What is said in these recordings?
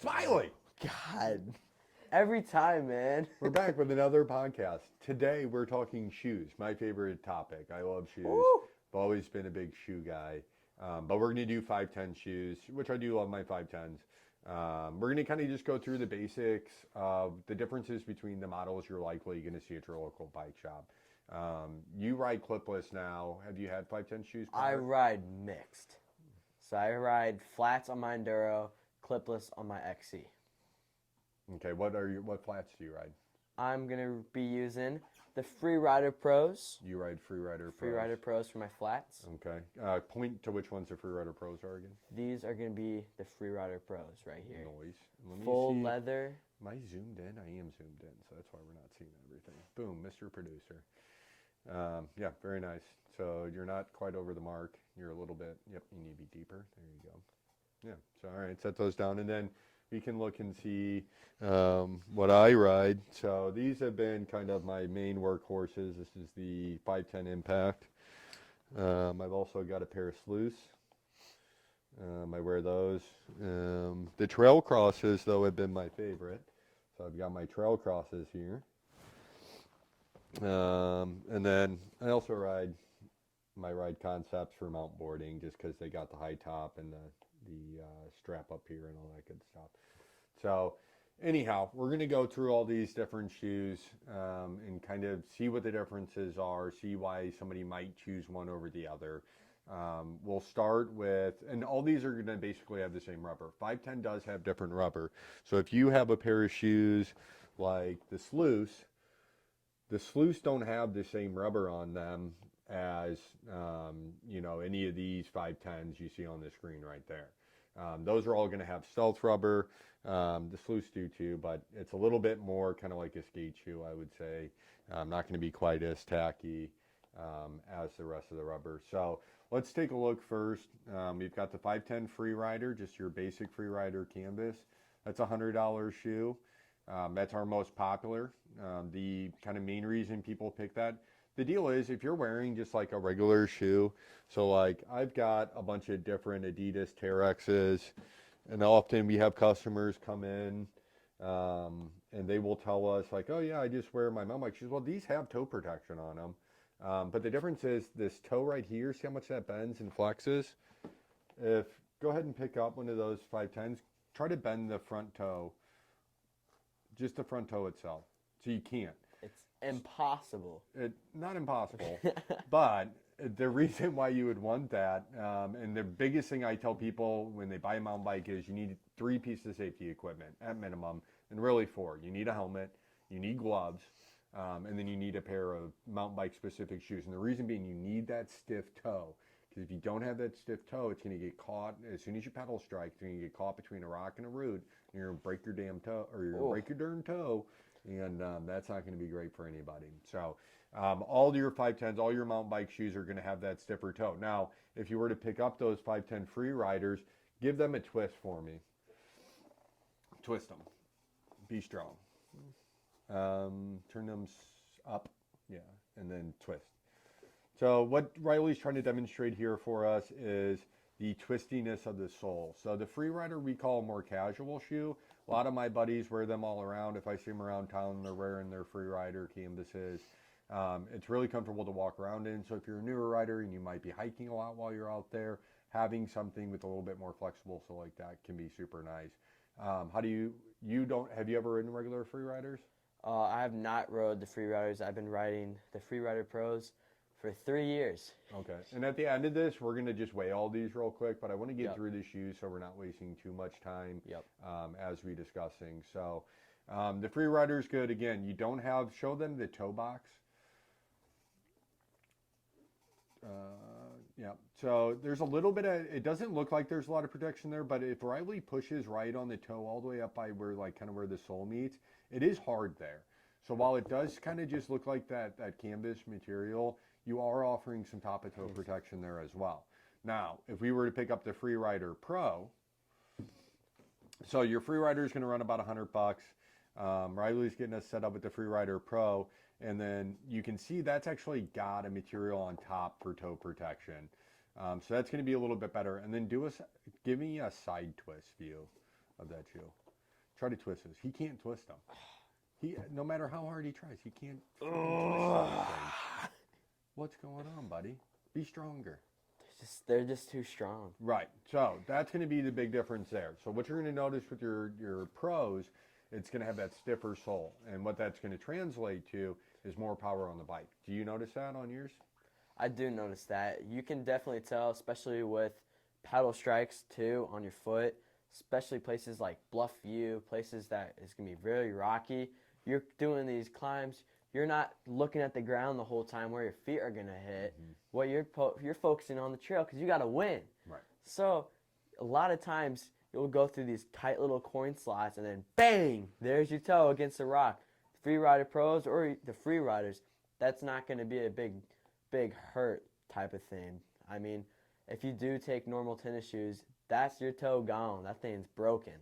Smiley! God. Every time, man. We're back with another podcast. Today we're talking shoes, my favorite topic. I love shoes. Woo! I've always been a big shoe guy. But we're going to do 5'10 shoes, which I do love my 5'10s. We're going to kind of just go through the basics of the differences between the models you're likely going to see at your local bike shop. You ride clipless now. Have you had 5'10 shoes I prior? ride mixed. So I ride flats on my Enduro, clipless on my XC. Okay, what flats do you ride? I'm going to be using the Freerider Pros. You ride Freerider Pros. Freerider Pros for my flats. Okay. Point to which ones the Freerider Pros are again. These are going to be the Freerider Pros right here. Noise. Let me Full see. leather. Am I zoomed in? I am zoomed in, so that's why we're not seeing everything. Boom, Mr. Producer. Yeah, very nice. So you're not quite over the mark. You're a little bit, yep, you need to be deeper. There you go. Yeah, so all right, set those down. And then we can look and see what I ride. So these have been kind of my main workhorses. This is the 510 Impact. I've also got a pair of Sluice. I wear those. The Trail Crosses, though, have been my favorite. So I've got my Trail Crosses here. And then I also ride my Ride Concepts for mount boarding just because they got the high top and the strap up here and all that good stuff. So anyhow, we're going to go through all these different shoes and kind of see what the differences are, see why somebody might choose one over the other. We'll start with, and all these are going to basically have the same rubber. 510 does have different rubber. So if you have a pair of shoes like the Sluice don't have the same rubber on them as, any of these 510s you see on the screen right there. Those are all going to have stealth rubber. The Sluice do too, but it's a little bit more kind of like a skate shoe, I would say. Not going to be quite as tacky as the rest of the rubber. So let's take a look first. We've got the 510 Freerider, just your basic Freerider canvas. That's a $100 shoe. That's our most popular. The kind of main reason people pick that. The deal is if you're wearing just like a regular shoe, so like I've got a bunch of different Adidas Terexes, and often we have customers come in and they will tell us like, oh yeah, I just wear my mountain bike shoes. Well, these have toe protection on them. But the difference is this toe right here, see how much that bends and flexes? Go ahead and pick up one of those 510s, try to bend the front toe, just the front toe itself. So you can't. It's impossible. Not impossible, but the reason why you would want that, and the biggest thing I tell people when they buy a mountain bike is you need 3 pieces of safety equipment at minimum, and really 4. You need a helmet, you need gloves, and then you need a pair of mountain bike specific shoes. And the reason being you need that stiff toe. Because if you don't have that stiff toe, it's going to get caught as soon as you pedal strike. It's going to get caught between a rock and a root, and you're going to break your damn toe, or you're going to break your darn toe, and that's not going to be great for anybody. So all your 510s, all your mountain bike shoes are going to have that stiffer toe. Now, if you were to pick up those 510 Freeriders, give them a twist for me. Twist them. Be strong. Turn them up, yeah, and then twist. So what Riley's trying to demonstrate here for us is the twistiness of the sole. So the Freerider we call a more casual shoe. A lot of my buddies wear them all around. If I see them around town, they're wearing their Freerider canvases. It's really comfortable to walk around in. So if you're a newer rider and you might be hiking a lot while you're out there, having something with a little bit more flexible sole like that can be super nice. Have you ever ridden regular Freeriders? I have not rode the Freeriders. I've been riding the Freerider Pros for 3 years. Okay. And at the end of this, we're going to just weigh all these real quick, but I want to get through the shoes so we're not wasting too much time as we discuss things. So the Freerider is good. Again, you don't have, show them the toe box. Yeah. So there's a little bit of, it doesn't look like there's a lot of protection there, but if Riley pushes right on the toe all the way up by where where the sole meets, it is hard there. So while it does kind of just look like that canvas material, you are offering some top of toe protection there as well. Now, if we were to pick up the Freerider Pro, so your Freerider is going to run about $100. Riley's getting us set up with the Freerider Pro, and then you can see that's actually got a material on top for toe protection. So that's going to be a little bit better. And then give me a side twist view of that shoe. Try to twist this. He can't twist them. No matter how hard he tries, he can't twist anything. What's going on, buddy? Be stronger. They're just too strong. Right. So that's going to be the big difference there. So what you're going to notice with your pros, it's going to have that stiffer sole. And what that's going to translate to is more power on the bike. Do you notice that on yours? I do notice that. You can definitely tell, especially with pedal strikes too on your foot, especially places like Bluff View, places that is going to be very rocky. You're doing these climbs. You're not looking at the ground the whole time where your feet are going to hit. Mm-hmm. What you're focusing on the trail because you got to win. Right. So a lot of times you'll go through these tight little coin slots and then bang, there's your toe against the rock. Free rider pros or the free riders, that's not going to be a big hurt type of thing. I mean, if you do take normal tennis shoes, that's your toe gone. That thing's broken.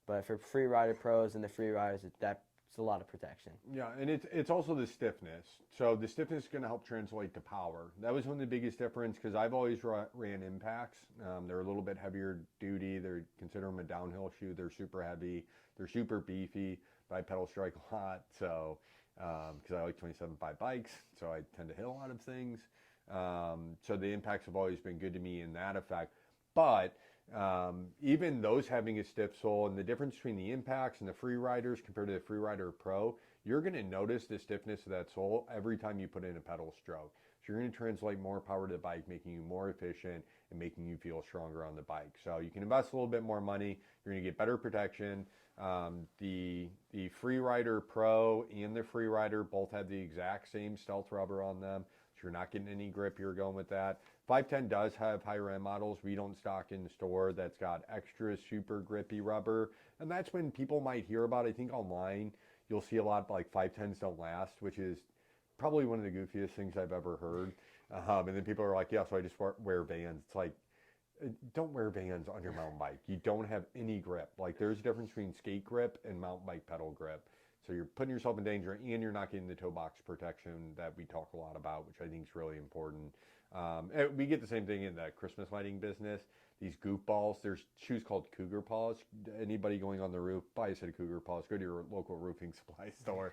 But for free rider pros and the free riders, that's a lot of protection. Yeah, and it's also the stiffness. So the stiffness is going to help translate to power. That was one of the biggest difference because I've always ran impacts. They're a little bit heavier duty. They consider them a downhill shoe. They're super heavy. They're super beefy. But I pedal strike a lot. So because I like 27.5 bikes, so I tend to hit a lot of things. So the impacts have always been good to me in that effect. But even those having a stiff sole, and the difference between the impacts and the free riders compared to the free rider pro, you're going to notice the stiffness of that sole every time you put in a pedal stroke. So you're going to translate more power to the bike, making you more efficient and making you feel stronger on the bike. So you can invest a little bit more money. You're going to get better protection. The free rider pro and the free rider both have the exact same stealth rubber on them. So you're not getting any grip. You're going with that. 510 does have higher end models we don't stock in the store that's got extra super grippy rubber. And that's when people might hear about it. I think online you'll see a lot like 510s don't last, which is probably one of the goofiest things I've ever heard. And then people are like, yeah, so I just wear Vans. It's like, don't wear Vans on your mountain bike. You don't have any grip. Like there's a difference between skate grip and mountain bike pedal grip. So you're putting yourself in danger and you're not getting the toe box protection that we talk a lot about, which I think is really important. We get the same thing in the Christmas lighting business. These goof balls, there's shoes called Cougar Paws. Anybody going on the roof, buy a set of Cougar Paws. Go to your local roofing supply store.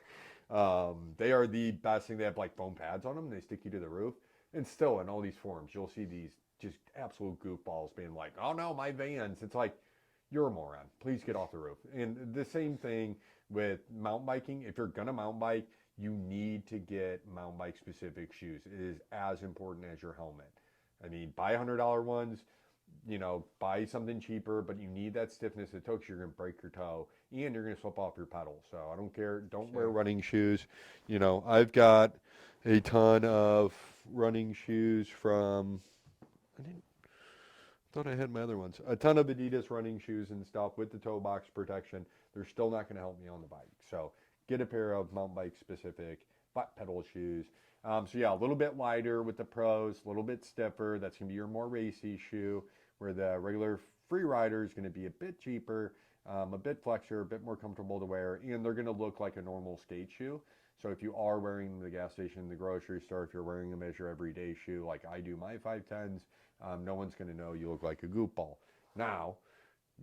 They are the best thing. They have like foam pads on them. They stick you to the roof. And still in all these forums, you'll see these just absolute goofballs being like, oh no, my Vans. It's like, you're a moron. Please get off the roof. And the same thing with mountain biking. If you're going to mountain bike, you need to get mountain bike specific shoes. It is as important as your helmet. I mean, buy $100 ones, buy something cheaper, but you need that stiffness of the toe because you're going to break your toe and you're going to slip off your pedal. So I don't care. Don't wear running shoes. I've got a ton of running shoes from, I thought I had my other ones. A ton of Adidas running shoes and stuff with the toe box protection. They're still not going to help me on the bike. So get a pair of mountain bike specific flat pedal shoes. So yeah, a little bit lighter with the pros, a little bit stiffer. That's going to be your more racy shoe, where the regular free rider is going to be a bit cheaper, a bit flexier, a bit more comfortable to wear, and they're going to look like a normal skate shoe. So if you are wearing them at the gas station, the grocery store, if you're wearing them as your everyday shoe like I do my 510s, no one's going to know you look like a goofball. Now,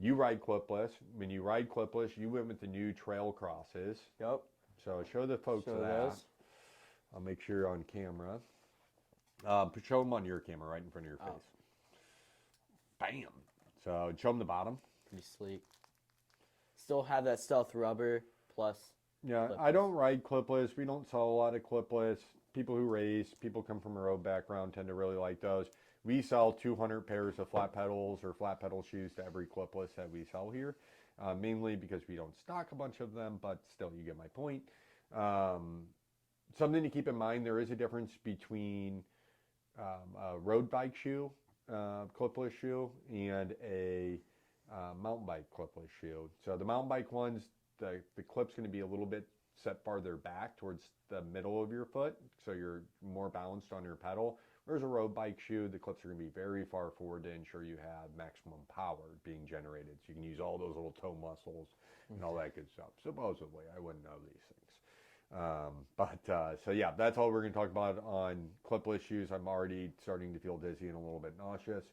you ride clipless. When you ride clipless, you went with the new trail crosses. Yep. So show the folks that. Those. I'll make sure you're on camera. Show them on your camera right in front of your face. Bam. So show them the bottom. Pretty sleek. Still have that stealth rubber plus. Yeah, clipless. I don't ride clipless. We don't sell a lot of clipless. People who race, people come from a road background tend to really like those. We sell 200 pairs of flat pedals or flat pedal shoes to every clipless that we sell here, mainly because we don't stock a bunch of them, but still you get my point. Something to keep in mind, there is a difference between a road bike shoe, clipless shoe, and a mountain bike clipless shoe. So the mountain bike ones, the clip's going to be a little bit set farther back towards the middle of your foot, so you're more balanced on your pedal. Whereas a road bike shoe, the clips are going to be very far forward to ensure you have maximum power being generated. So you can use all those little toe muscles and all that good stuff. Supposedly, I wouldn't know these things. So yeah, that's all we're going to talk about on clipless shoes. I'm already starting to feel dizzy and a little bit nauseous.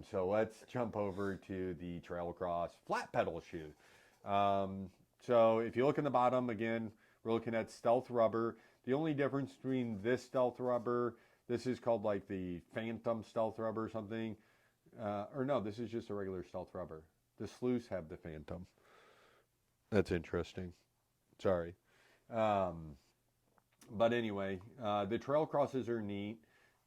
So let's jump over to the Trail Cross flat pedal shoe. So if you look in the bottom, again, we're looking at stealth rubber. The only difference between this stealth rubber, this is called like the Phantom stealth rubber or something. Or no, this is just a regular stealth rubber. The Sleuths have the Phantom. That's interesting. Sorry. But anyway, the trail crosses are neat.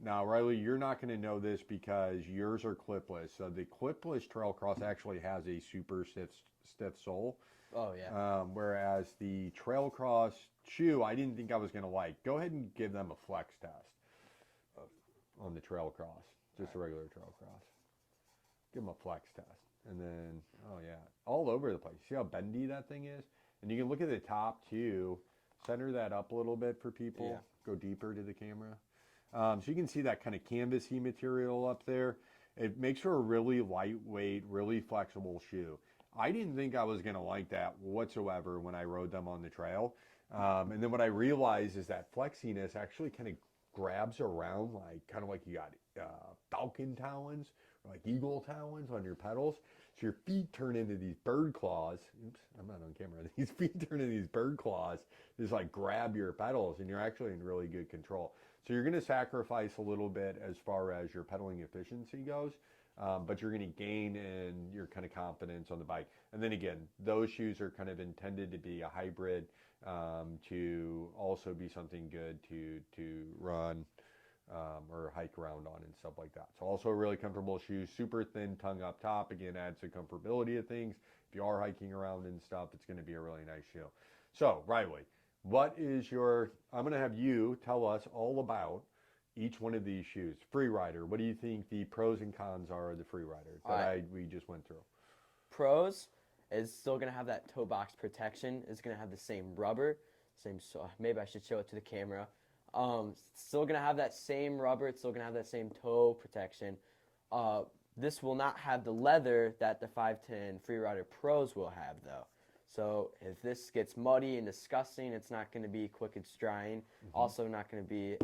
Now, Riley, you're not going to know this because yours are clipless. So the clipless trail cross actually has a super stiff sole. Oh, yeah. Whereas the trail cross shoe, I didn't think I was going to like. Go ahead and give them a flex test on the trail cross, just a regular trail cross. Give them a flex test. And then, oh yeah, all over the place. See how bendy that thing is? And you can look at the top too. Center that up a little bit for people. Yeah. Go deeper to the camera. So you can see that kind of canvasy material up there. It makes for a really lightweight, really flexible shoe. I didn't think I was going to like that whatsoever when I rode them on the trail. And then what I realized is that flexiness actually kind of grabs around like kind of like you got falcon talons or like eagle talons on your pedals. So your feet turn into these bird claws. Oops, I'm not on camera. These feet turn into these bird claws. Just like grab your pedals and you're actually in really good control. So you're going to sacrifice a little bit as far as your pedaling efficiency goes. But you're going to gain in your kind of confidence on the bike. And then again, those shoes are kind of intended to be a hybrid, to also be something good to run or hike around on and stuff like that. So also a really comfortable shoe, super thin tongue up top. Again, adds the comfortability of things. If you are hiking around and stuff, it's going to be a really nice shoe. So Riley, what is your, I'm going to have you tell us all about each one of these shoes. Freerider, what do you think the pros and cons are of the Freerider that we just went through? Pros is still going to have that toe box protection. It's going to have the same rubber. Maybe I should show it to the camera. Still going to have that same rubber. It's still going to have that same toe protection. This will not have the leather that the 510 Freerider Pros will have, though. So if this gets muddy and disgusting, it's not going to be quick and drying. Also not going to be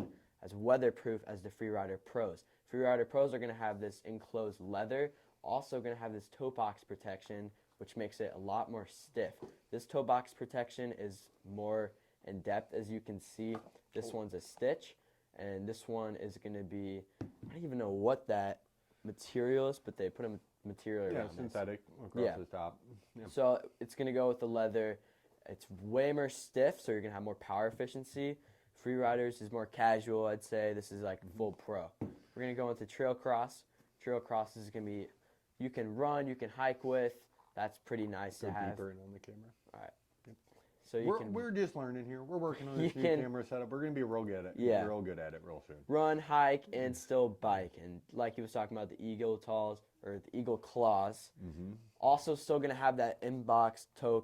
as weatherproof as the Freerider Pros. Freerider Pros are going to have this enclosed leather, also going to have this toe box protection, which makes it a lot more stiff. This toe box protection is more in depth, as you can see. This one's a stitch, and this one is going to be, I don't even know what that material is, but they put a material around Yeah, synthetic across the top. Yeah. So it's going to go with the leather. It's way more stiff, so you're going to have more power efficiency. Freeriders is more casual, I'd say. This is like full pro. We're going to go into trail cross. Trail cross is going to be, you can run, you can hike with. That's pretty nice to have. Deeper in on the camera. All right. Yep. So we're just learning here. We're working on this new camera setup. We're going to be real good at it. Yeah. Real good at it real soon. Run, hike, and still bike. And like he was talking about, the Eagle Talls, or the Eagle Claws. Also still going to have that inbox toe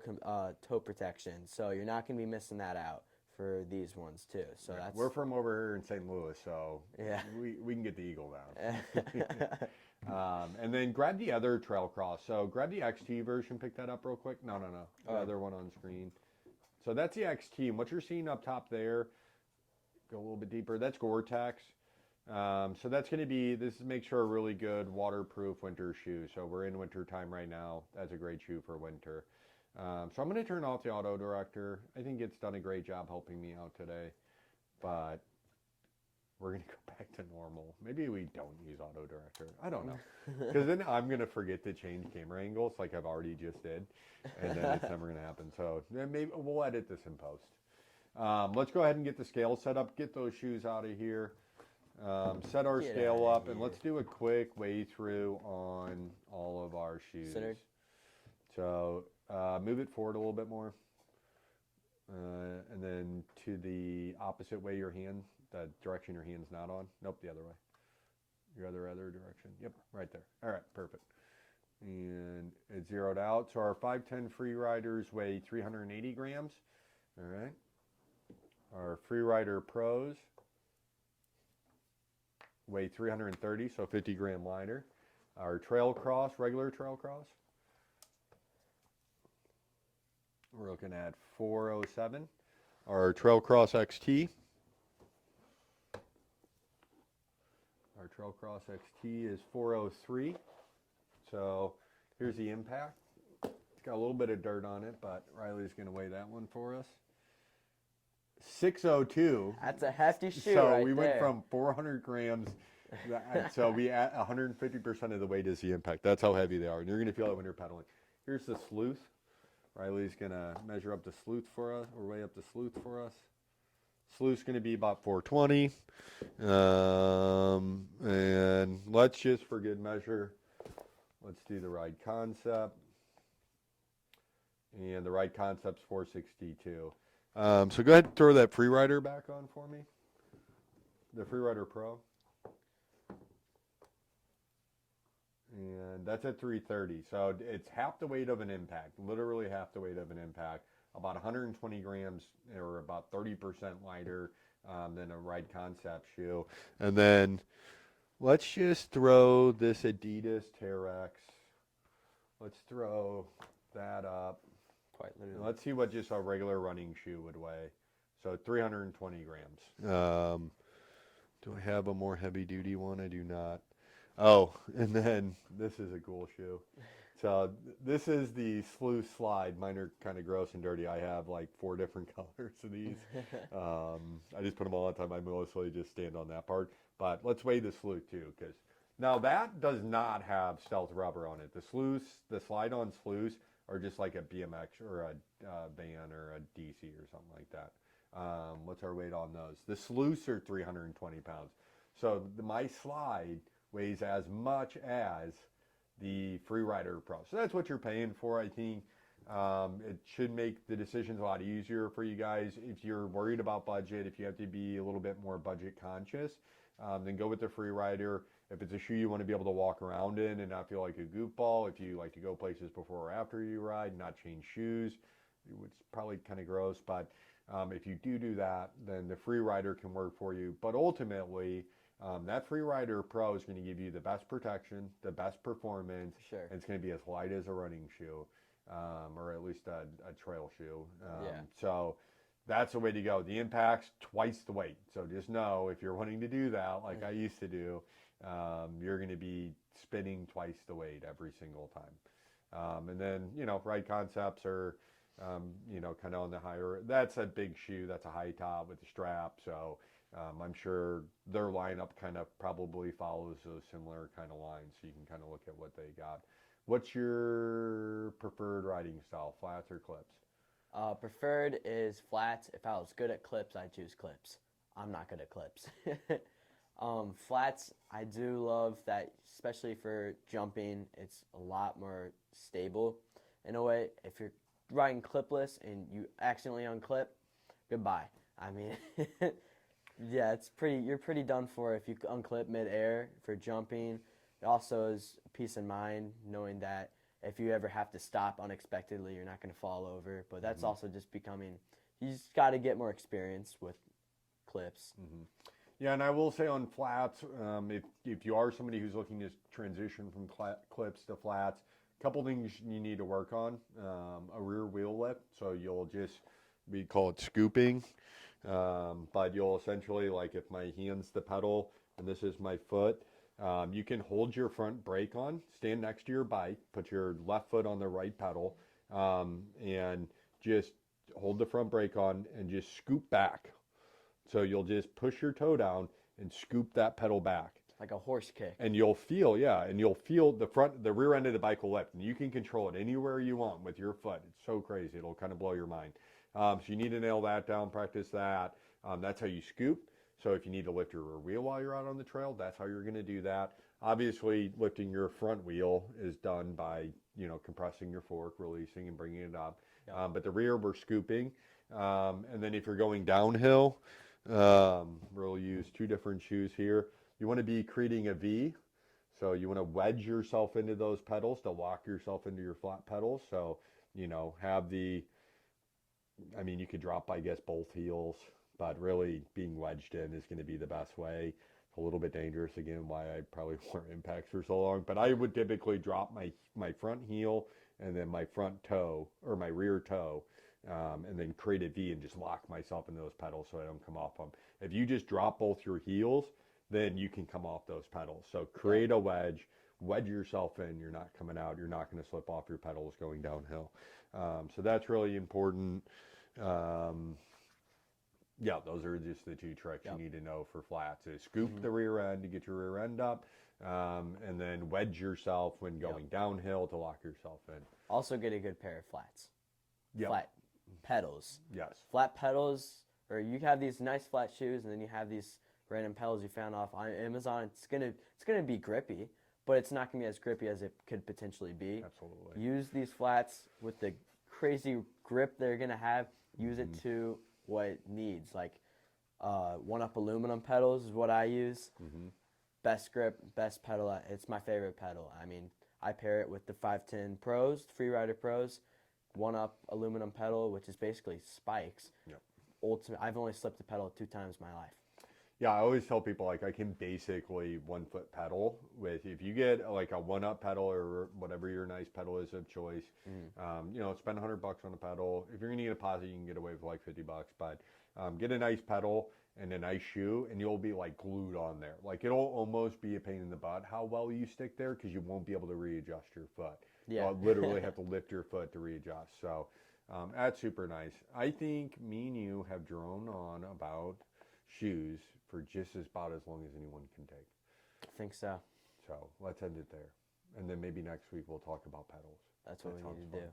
protection. So you're not going to be missing that out for these ones too. So that's, we're from over here in St. Louis, so yeah, we can get the Eagle down. And then grab the other trail cross. So grab the XT version. Pick that up real quick. No. The other one on screen. So that's the XT. And what you're seeing up top there, go a little bit deeper. That's Gore-Tex. So that's going to be, this makes for a really good waterproof winter shoe. So we're in winter time right now. That's a great shoe for winter. So I'm going to turn off the auto director. I think it's done a great job helping me out today, but we're going to go back to normal. Maybe we don't use auto director. I don't know. Because then I'm going to forget to change camera angles like I've already just did, and then it's never going to happen. So maybe we'll edit this in post. Let's go ahead and get the scale set up. Get those shoes out of here. Set our scale up, and let's do a quick way through on all of our shoes. Centered. So move it forward a little bit more, and then to the opposite way your hand, the direction your hand's not on. Nope, the other way. Your other direction. Yep, right there. All right, perfect. And it's zeroed out. So our 510 Freeriders weigh 380 grams. All right. Our Freerider Pros weigh 330, so 50 gram lighter. Our Trail Cross, regular Trail Cross, we're looking at 407. Our Trail Cross XT. Our Trail Cross XT is 403. So here's the impact. It's got a little bit of dirt on it, but Riley's going to weigh that one for us. 602. That's a hefty shoe So right we went there. from 400 grams. So we add 150% of the weight is the impact. That's how heavy they are. And you're going to feel it when you're pedaling. Here's the sleuth. Riley's going to measure up the sleuth for us, or weigh up the sleuth for us. Sleuth's going to be about 420. And let's just, for good measure, let's do the ride concept. And the ride concept's 462. So go ahead and throw that Freerider back on for me. The Freerider Pro. And that's at 330. So it's half the weight of an impact, literally half the weight of an impact, about 120 grams or about 30% lighter than a ride concept shoe. And then let's just throw this Adidas Terex. Let's throw that up. Quite literally. And let's see what just a regular running shoe would weigh. So 320 grams. Do I have a more heavy duty one? I do not. Oh, and then this is a cool shoe. So this is the Sleuth Slide. Mine are kind of gross and dirty. I have like 4 different colors of these. I just put them all on time. I mostly just stand on that part. But let's weigh the Sleuth too, because now that does not have stealth rubber on it. The Sleuths, the slide-on Sleuths are just like a BMX or a van or a DC or something like that. What's our weight on those? The Sleuths are 320 pounds. So my slide weighs as much as the Freerider Pro. So that's what you're paying for, I think. It should make the decisions a lot easier for you guys. If you're worried about budget, if you have to be a little bit more budget conscious, then go with the Freerider. If it's a shoe you want to be able to walk around in and not feel like a goofball, if you like to go places before or after you ride, not change shoes, which is probably kind of gross, but if you do that, then the Freerider can work for you. But ultimately, that Freerider Pro is going to give you the best protection, the best performance, Sure. and it's going to be as light as a running shoe, or at least a trail shoe. So that's the way to go. The impact's twice the weight. So just know if you're wanting to do that, like I used to do, you're going to be spinning twice the weight every single time. And then, ride concepts are, kind of on the higher. That's a big shoe. That's a high top with a strap. So I'm sure their lineup kind of probably follows those similar kind of lines. So you can kind of look at what they got. What's your preferred riding style, flats or clips? Preferred is flats. If I was good at clips, I'd choose clips. I'm not good at clips. Flats, I do love that, especially for jumping. It's a lot more stable in a way. If you're riding clipless and you accidentally unclip, goodbye. I mean, yeah, you're pretty done for if you unclip mid-air for jumping. It also is peace of mind knowing that if you ever have to stop unexpectedly, you're not going to fall over. But that's also just you just got to get more experience with clips. Mm-hmm. Yeah, and I will say on flats, if you are somebody who's looking to transition from clips to flats, a couple things you need to work on. A rear wheel lip, so we call it scooping, but you'll essentially, like if my hand's the pedal and this is my foot, you can hold your front brake on, stand next to your bike, put your left foot on the right pedal, and just hold the front brake on and just scoop back. So you'll just push your toe down and scoop that pedal back. Like a horse kick. And you'll feel the rear end of the bike will lift. And you can control it anywhere you want with your foot. It's so crazy. It'll kind of blow your mind. So you need to nail that down, practice that. That's how you scoop. So if you need to lift your rear wheel while you're out on the trail, that's how you're going to do that. Obviously, lifting your front wheel is done by, compressing your fork, releasing and bringing it up. Yep. But the rear, we're scooping. And then if you're going downhill, we'll use 2 different shoes here. You want to be creating a V. So you want to wedge yourself into those pedals to lock yourself into your flat pedals. So, you could drop, I guess, both heels, but really being wedged in is going to be the best way. It's a little bit dangerous, again, why I probably wore impacts for so long, but I would typically drop my front heel and then my front toe or my rear toe, and then create a V and just lock myself into those pedals so I don't come off them. If you just drop both your heels, then you can come off those pedals. So create a wedge wedge yourself in. You're not coming out. You're not going to slip off your pedals going downhill. So that's really important. Yeah, those are just the two tricks you need to know for flats is scoop the rear end to get your rear end up, and then wedge yourself when going downhill to lock yourself in. Also get a good pair of flats. Yep. Flat pedals. Yes. Flat pedals, or you have these nice flat shoes, and then you have these random pedals you found off on Amazon. It's gonna be grippy, but it's not gonna be as grippy as it could potentially be. Absolutely. Use these flats with the crazy grip they're gonna have. Use it to what it needs. Like 1-Up aluminum pedals is what I use. Best grip, best pedal. It's my favorite pedal. I mean, I pair it with the 510 Pros, Freerider Pros, 1-Up aluminum pedal, which is basically spikes. Yep. Ultimate. I've only slipped a pedal 2 times in my life. Yeah, I always tell people like I can basically 1-foot pedal with, if you get like a 1-Up pedal or whatever your nice pedal is of choice, spend $100 on a pedal. If you're gonna get a posit, you can get away with like $50, but get a nice pedal and a nice shoe, and you'll be like glued on there. Like it'll almost be a pain in the butt how well you stick there because you won't be able to readjust your foot. Yeah. You'll literally have to lift your foot to readjust. So that's super nice. I think me and you have drone on about shoes for just about as long as anyone can take. I think so. So let's end it there. And then maybe next week we'll talk about pedals. That's what we need to do.